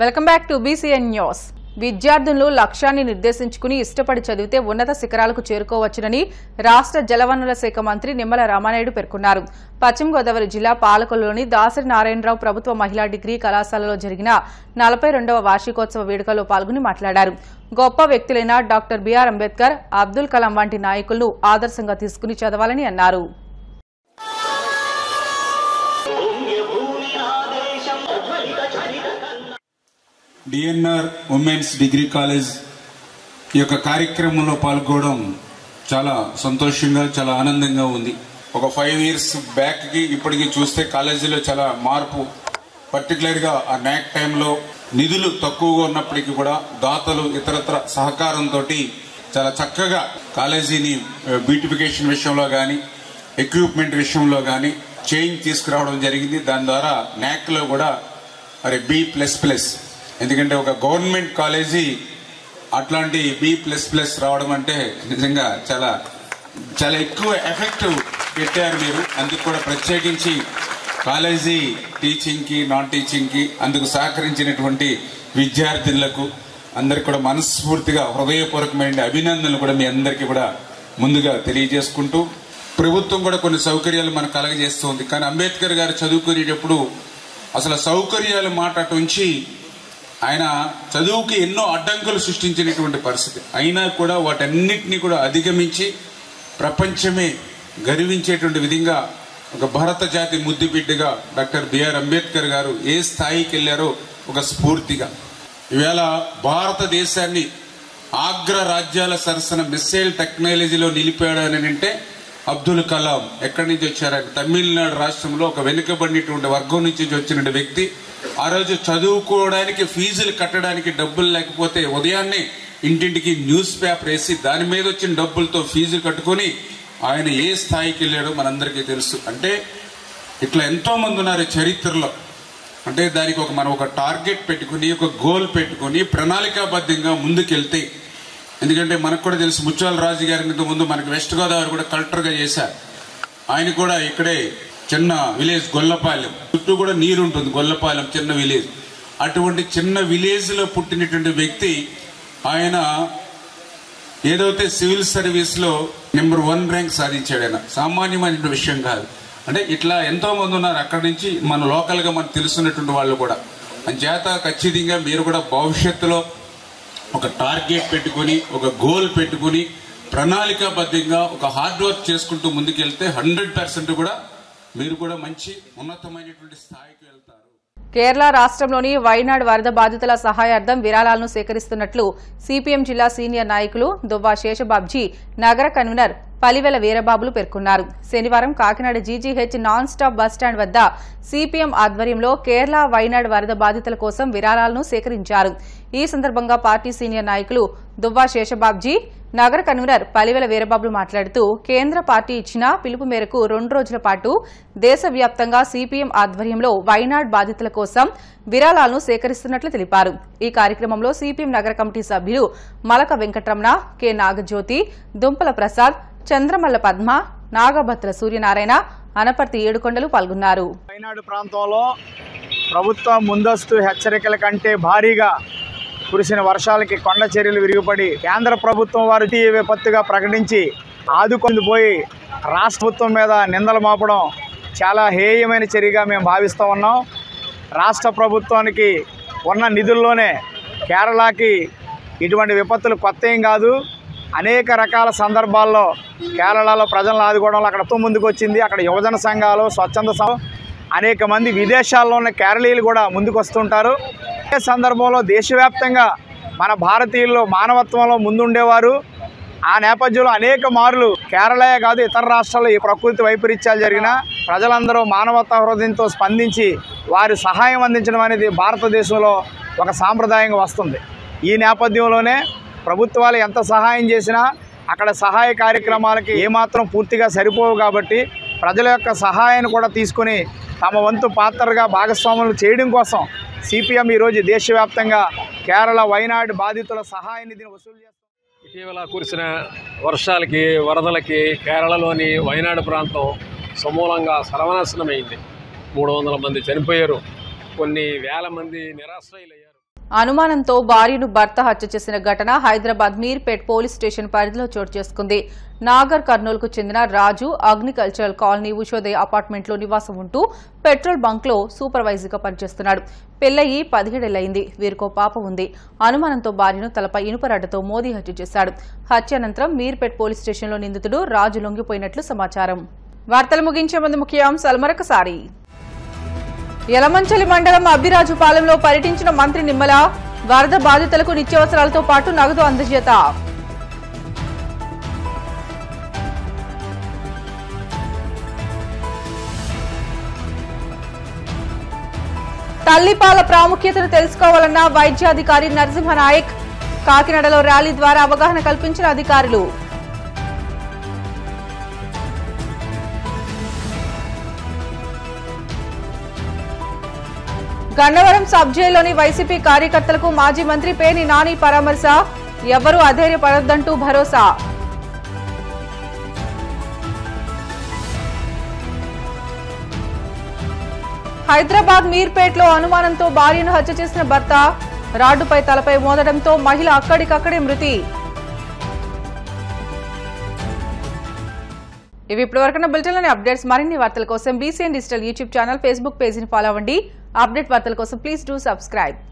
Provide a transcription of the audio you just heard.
Welcome back to BCN news. విద్యార్థులు లక్ష్యాన్ని నిర్దేశించుకుని ఇష్టపడి చదివితే ఉన్నత శిఖరాలకు చేరుకోవచ్చునని రాష్ట్ర జలవనరుల శాఖ మంత్రి నిమ్మల రామానాయుడు పేర్కొన్నారు. పశ్చిమ గోదావరి జిల్లా పాలకొల్లులోని దాసరి నారాయణరావు ప్రభుత్వ మహిళా డిగ్రీ కళాశాలలో జరిగిన 42వ వార్షికోత్సవ వేడుకలో పాల్గొని మాట్లాడారు. గొప్ప వ్యక్తులైన డాక్టర్ బిఆర్ అంబేద్కర్, అబ్దుల్ కలాం వంటి నాయకులను ఆదర్శంగా తీసుకుని చదవాలని అన్నారు. డిఎన్ఆర్ ఉమెన్స్ డిగ్రీ కాలేజ్ ఈ యొక్క కార్యక్రమంలో పాల్గొనడం చాలా సంతోషంగా, చాలా ఆనందంగా ఉంది. ఒక 5 years బ్యాక్కి ఇప్పటికి చూస్తే కాలేజీలో చాలా మార్పు. పర్టికులర్గా ఆ నాక్ టైంలో నిధులు తక్కువగా ఉన్నప్పటికీ కూడా దాతలు ఇతరత్ర సహకారంతో చాలా చక్కగా కాలేజీని బ్యూటిఫికేషన్ విషయంలో కానీ, ఎక్విప్మెంట్ విషయంలో కానీ చేంజ్ తీసుకురావడం జరిగింది. దాని ద్వారా నాక్లో కూడా B++, ఎందుకంటే ఒక గవర్నమెంట్ కాలేజీ అట్లాంటి B++ రావడం అంటే నిజంగా చాలా చాలా ఎక్కువ ఎఫెక్టివ్ పెట్టారు మీరు. అందుకు కూడా ప్రత్యేకించి కాలేజీ టీచింగ్కి, నాన్ టీచింగ్కి అందుకు సహకరించినటువంటి విద్యార్థులకు అందరికి కూడా మనస్ఫూర్తిగా హృదయపూర్వకమైన అభినందనలు కూడా మీ అందరికీ కూడా ముందుగా తెలియజేసుకుంటూ, ప్రభుత్వం కూడా కొన్ని సౌకర్యాలు మనకు కలగజేస్తుంది. కానీ అంబేద్కర్ గారు చదువుకునేటప్పుడు అసలు సౌకర్యాల మాట అటు ఉంచి ఆయన చదువుకి ఎన్నో అడ్డంకులు సృష్టించినటువంటి పరిస్థితి. అయినా కూడా వాటన్నిటినీ కూడా అధిగమించి ప్రపంచమే గర్వించేటువంటి విధంగా ఒక భారత జాతి ముద్దుబిడ్డగా డాక్టర్ బిఆర్ అంబేద్కర్ గారు ఏ స్థాయికి వెళ్ళారో ఒక స్ఫూర్తిగా ఈవేళ భారతదేశాన్ని ఆగ్ర రాజ్యాల సరసన మిస్సైల్ టెక్నాలజీలో నిలిపాడు అని అంటే అబ్దుల్ కలాం. ఎక్కడి నుంచి వచ్చారు? తమిళనాడు రాష్ట్రంలో ఒక వెనుకబడినటువంటి వర్గం నుంచి వచ్చిన వ్యక్తి. ఆ రోజు చదువుకోవడానికి, ఫీజులు కట్టడానికి డబ్బులు లేకపోతే ఉదయాన్నే ఇంటింటికి న్యూస్ పేపర్ వేసి దాని మీద వచ్చిన డబ్బులతో ఫీజులు కట్టుకుని ఆయన ఏ స్థాయికి వెళ్ళాడో మనందరికీ తెలుసు. అంటే ఇట్లా ఎంతో మంది ఉన్నారు చరిత్రలో. అంటే దానికి మనం ఒక టార్గెట్ పెట్టుకుని, ఒక గోల్ పెట్టుకుని ప్రణాళికాబద్ధంగా ముందుకెళ్తే, ఎందుకంటే మనకు కూడా తెలుసు ముత్యాల రాజు గారి ముందు మనకి వెస్ట్ గోదావరి కూడా కలెక్టర్గా చేశారు. ఆయన కూడా ఇక్కడే చిన్న విలేజ్ గొల్లపాలెం, చుట్టూ కూడా నీరు ఉంటుంది. గొల్లపాలెం చిన్న విలేజ్. అటువంటి చిన్న విలేజ్లో పుట్టినటువంటి వ్యక్తి ఆయన ఏదైతే సివిల్ సర్వీస్లో నెంబర్ 1 ర్యాంక్ సాధించాడు. ఆయన సామాన్యమైన విషయం కాదు. అంటే ఇట్లా ఎంతో మంది ఉన్నారు అక్కడి నుంచి మన లోకల్గా మనకు తెలుసున్నటువంటి వాళ్ళు కూడా. అంచేత ఖచ్చితంగా మీరు కూడా భవిష్యత్తులో ఒక టార్గెట్ పెట్టుకుని, ఒక గోల్ పెట్టుకుని ప్రణాళికాబద్ధంగా ఒక హార్డ్ వర్క్ చేసుకుంటూ ముందుకెళ్తే 100% కూడా మీరు కూడా మంచి ఉన్నతమైనటువంటి స్థాయికి వెళ్తారు. కేరళ రాష్ట్రంలోని వైనాడ్ వరద బాధితుల సహాయార్థం విరాళాలను సేకరిస్తున్నట్లు సిపిఎం జిల్లా సీనియర్ నాయకులు దువ్వా శేషబాబ్జీ, నగర కన్వీనర్ పలివెల వీరబాబులు పేర్కొన్నారు. శనివారం Kakinada GGH non stop bus stand వద్ద సిపిఎం ఆధ్వర్యంలో కేరళ వైనాడ్ వరద బాధితుల కోసం విరాళాలను సేకరించారు. ఈ సందర్భంగా పార్టీ సీనియర్ నాయకులు దువ్వా శేషబాబ్జీ, నగర కన్వీనర్ పలివెల వీరబాబులు మాట్లాడుతూ కేంద్ర పార్టీ ఇచ్చిన పిలుపు మేరకు 2 రోజుల పాటు దేశవ్యాప్తంగా సిపిఎం ఆధ్వర్యంలో వైనాడ్ బాధితుల కోసం విరాళాలను సేకరిస్తున్నట్లు తెలిపారు. ఈ కార్యక్రమంలో సిపిఎం నగర కమిటీ సభ్యులు మలక వెంకటరమణ, కె నాగజ్యోతి, దుంపల ప్రసాద్, చంద్రమల్ల పద్మ, నాగభత్ర సూర్యనారాయణ, అనపర్తి ఏడుకొండలు పాల్గొన్నారు. వైనాడు ప్రాంతంలో ప్రభుత్వ ముందస్తు హెచ్చరికల కంటే భారీగా కురిసిన వర్షాలకి కొండ చర్యలు విరిగిపడి కేంద్ర ప్రభుత్వం వారు విపత్తుగా ప్రకటించి ఆదుకొని పోయి రాష్ట్ర ప్రభుత్వం మీద నిందలు మోపడం చాలా హేయమైన చర్యగా మేము భావిస్తూ ఉన్నాం. రాష్ట్ర ప్రభుత్వానికి ఉన్న నిధుల్లోనే కేరళకి ఇటువంటి విపత్తులు కొత్త ఏం కాదు. అనేక రకాల సందర్భాల్లో కేరళలో ప్రజలను ఆదుకోవడంలో అక్కడ ముందుకు వచ్చింది. అక్కడ యువజన సంఘాలు, స్వచ్ఛంద సంఘం, అనేక మంది విదేశాల్లో ఉన్న కేరళీయులు కూడా ముందుకు వస్తుంటారు. అదే సందర్భంలో దేశవ్యాప్తంగా మన భారతీయుల్లో మానవత్వంలో ముందుండేవారు. ఆ నేపథ్యంలో అనేక మార్లు కేరళయే కాదు ఇతర రాష్ట్రాల్లో ఈ ప్రకృతి వైపరీత్యాలు జరిగినా ప్రజలందరూ మానవతా హృదయంతో స్పందించి వారి సహాయం అందించడం అనేది భారతదేశంలో ఒక సాంప్రదాయంగా వస్తుంది. ఈ నేపథ్యంలోనే ప్రభుత్వాలు ఎంత సహాయం చేసినా అక్కడ సహాయ కార్యక్రమాలకి ఏమాత్రం పూర్తిగా సరిపోవు. కాబట్టి ప్రజల యొక్క సహాయాన్ని కూడా తీసుకుని తమ వంతు పాత్రగా భాగస్వాములు చేయడం కోసం సిపిఎం ఈరోజు దేశవ్యాప్తంగా కేరళ వైనాడు బాధితుల సహాయ నిధిని వసూలు చేస్తుంది. ఇటీవల కురిసిన వర్షాలకి, వరదలకి కేరళలోని వైనాడు ప్రాంతం సమూలంగా సర్వనాశనమైంది. 300 మంది చనిపోయారు. కొన్ని వేల మంది నిరాశ్రయులయ్యారు. అనుమానంతో భార్యను భర్త హత్య చేసిన ఘటన హైదరాబాద్ మీర్పేట్ పోలీస్ స్టేషన్ పరిధిలో చోటు చేసుకుంది. నాగర్ కర్నూలుకు చెందిన రాజు అగ్రికల్చరల్ కాలనీ ఉషోదయ అపార్ట్మెంట్లో నివాసం ఉంటూ పెట్రోల్ బంక్లో సూపర్వైజర్గా పనిచేస్తున్నాడు. పెళ్లయి 17 ఏళ్లయింది. వీరికో పాప ఉంది. అనుమానంతో భార్యను తలపై ఇనుపరాడ్డతో మోదీ హత్య చేశాడు. హత్య అనంతరం మీర్పేట్ పోలీస్ స్టేషన్లో నిందితుడు రాజు లొంగిపోయినట్లు సమాచారం. వార్తలు ముగించే ముందు ముఖ్యాంశాలు మరొకసారి. యలమంచలి మండలం అబ్బిరాజుపాలెంలో పర్యటించిన మంత్రి నిమ్మల వరద బాధితులకు నిత్యావసరాలతో పాటు నగదు అందజేత. తల్లిపాల ప్రాముఖ్యతను తెలుసుకోవాలన్న వైద్యాధికారి నరసింహనాయక్. కాకినాడలో ర్యాలీ ద్వారా అవగాహన కల్పించిన అధికారులు. గన్నవరం సబ్ జైల్లోని వైసీపీ కార్యకర్తలకు మాజీ మంత్రి పేర్ని నాని పరామర్శ. ఎవరూ అధైర్యపడొద్దంటూ భరోసా. హైదరాబాద్ మీర్పేట్లో అనుమానంతో భార్యను హత్య చేసిన భర్త. రాడ్డుపై తలపై మోదడంతో మహిళ అక్కడికక్కడే మృతి. ఇవి ఇప్పటివరకున్న బులెటిన్లోని అప్డేట్స్. మరిన్ని వార్తల కోసం BCN digital YouTube channel, Facebook పేజీని ఫాలో అవ్వండి. అప్డేట్ వార్తల కోసం ప్లీజ్ డూ సబ్స్క్రైబ్.